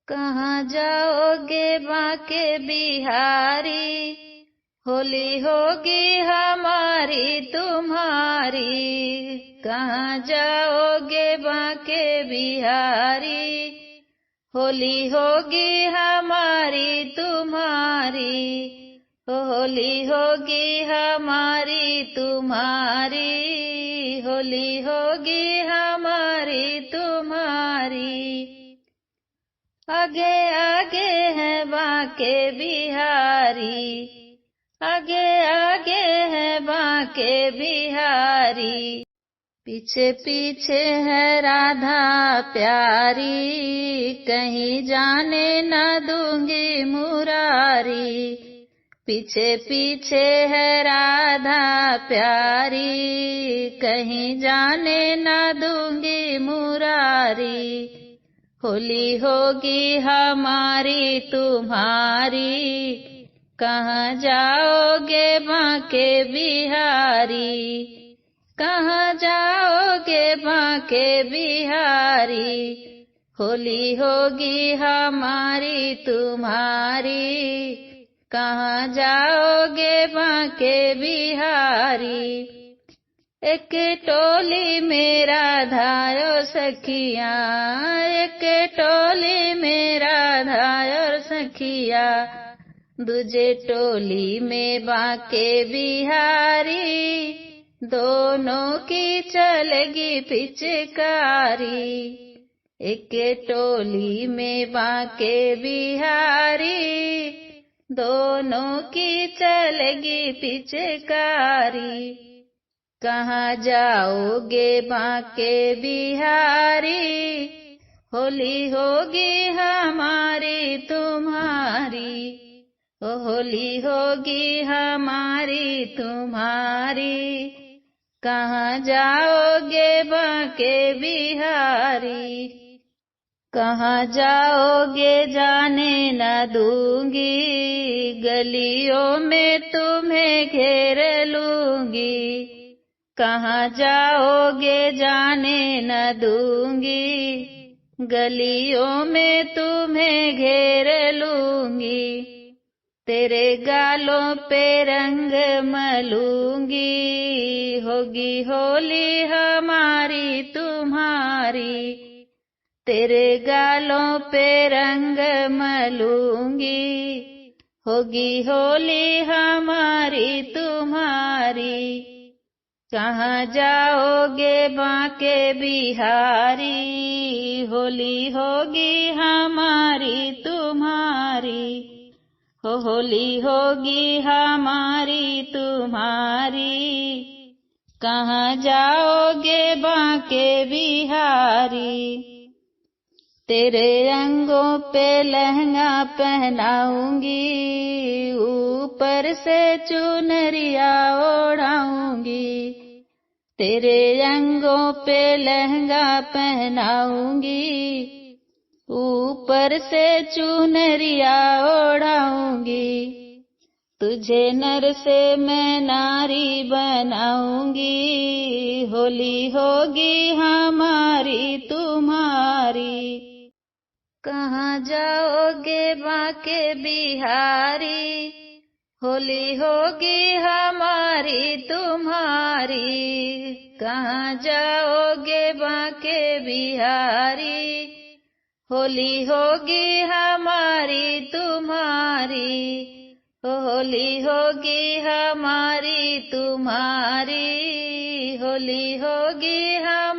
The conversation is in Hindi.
कहाँ जाओगे बांके बिहारी, होली होगी हमारी तुम्हारी। कहाँ जाओगे बांके बिहारी, होली होगी हमारी तुम्हारी। होली होगी हमारी तुम्हारी, होली होगी हमारी तुम्हारी। आगे आगे है बांके बिहारी, आगे आगे है बांके बिहारी। पीछे पीछे है राधा प्यारी, कहीं जाने न दूंगी मुरारी। पीछे पीछे है राधा प्यारी, कहीं जाने न दूंगी मुरारी। होली होगी हमारी तुम्हारी, कहाँ जाओगे बांके बिहारी। कहाँ जाओगे बांके बिहारी, होली होगी हमारी तुम्हारी। कहाँ जाओगे बांके बिहारी। एक टोली में राधा सखिया, एक टोली में राधा सखिया। दूजे टोली में बांके बिहारी, दोनों की चलेगी पिचकारी। एक टोली में बांके बिहारी, दोनों की चलेगी पिचकारी। कहाँ जाओगे बांके बिहारी, होली होगी हमारी तुम्हारी। होली होगी हमारी तुम्हारी। कहाँ जाओगे बांके बिहारी। कहाँ जाओगे जाने न दूंगी, गलियों में तुम्हें घेर लूंगी। कहाँ जाओगे जाने न दूंगी, गलियों में तुम्हें घेर लूंगी। तेरे गालों पे रंग मलूंगी, होगी होली हमारी तुम्हारी। तेरे गालों पे रंग मलूंगी, होगी होली हमारी तुम्हारी। कहाँ जाओगे बांके बिहारी, होली होगी हमारी तुम्हारी। होली होगी हमारी तुम्हारी। कहाँ जाओगे बांके बिहारी। तेरे अंगों पे लहंगा पहनाऊंगी, ऊपर से चुनरिया ओढ़ाऊंगी। तेरे अंगों पे लहंगा पहनाऊंगी, ऊपर से चुनरिया ओढ़ाऊंगी। तुझे नर से मैं नारी बनाऊंगी, होली होगी हमारी तुम्हारी। कहाँ जाओगे बांके बिहारी, होली होगी हमारी तुम्हारी। कहाँ जाओगे बांके बिहारी, होली होगी हमारी तुम्हारी। होली होगी हमारी तुम्हारी, होली होगी हमारी।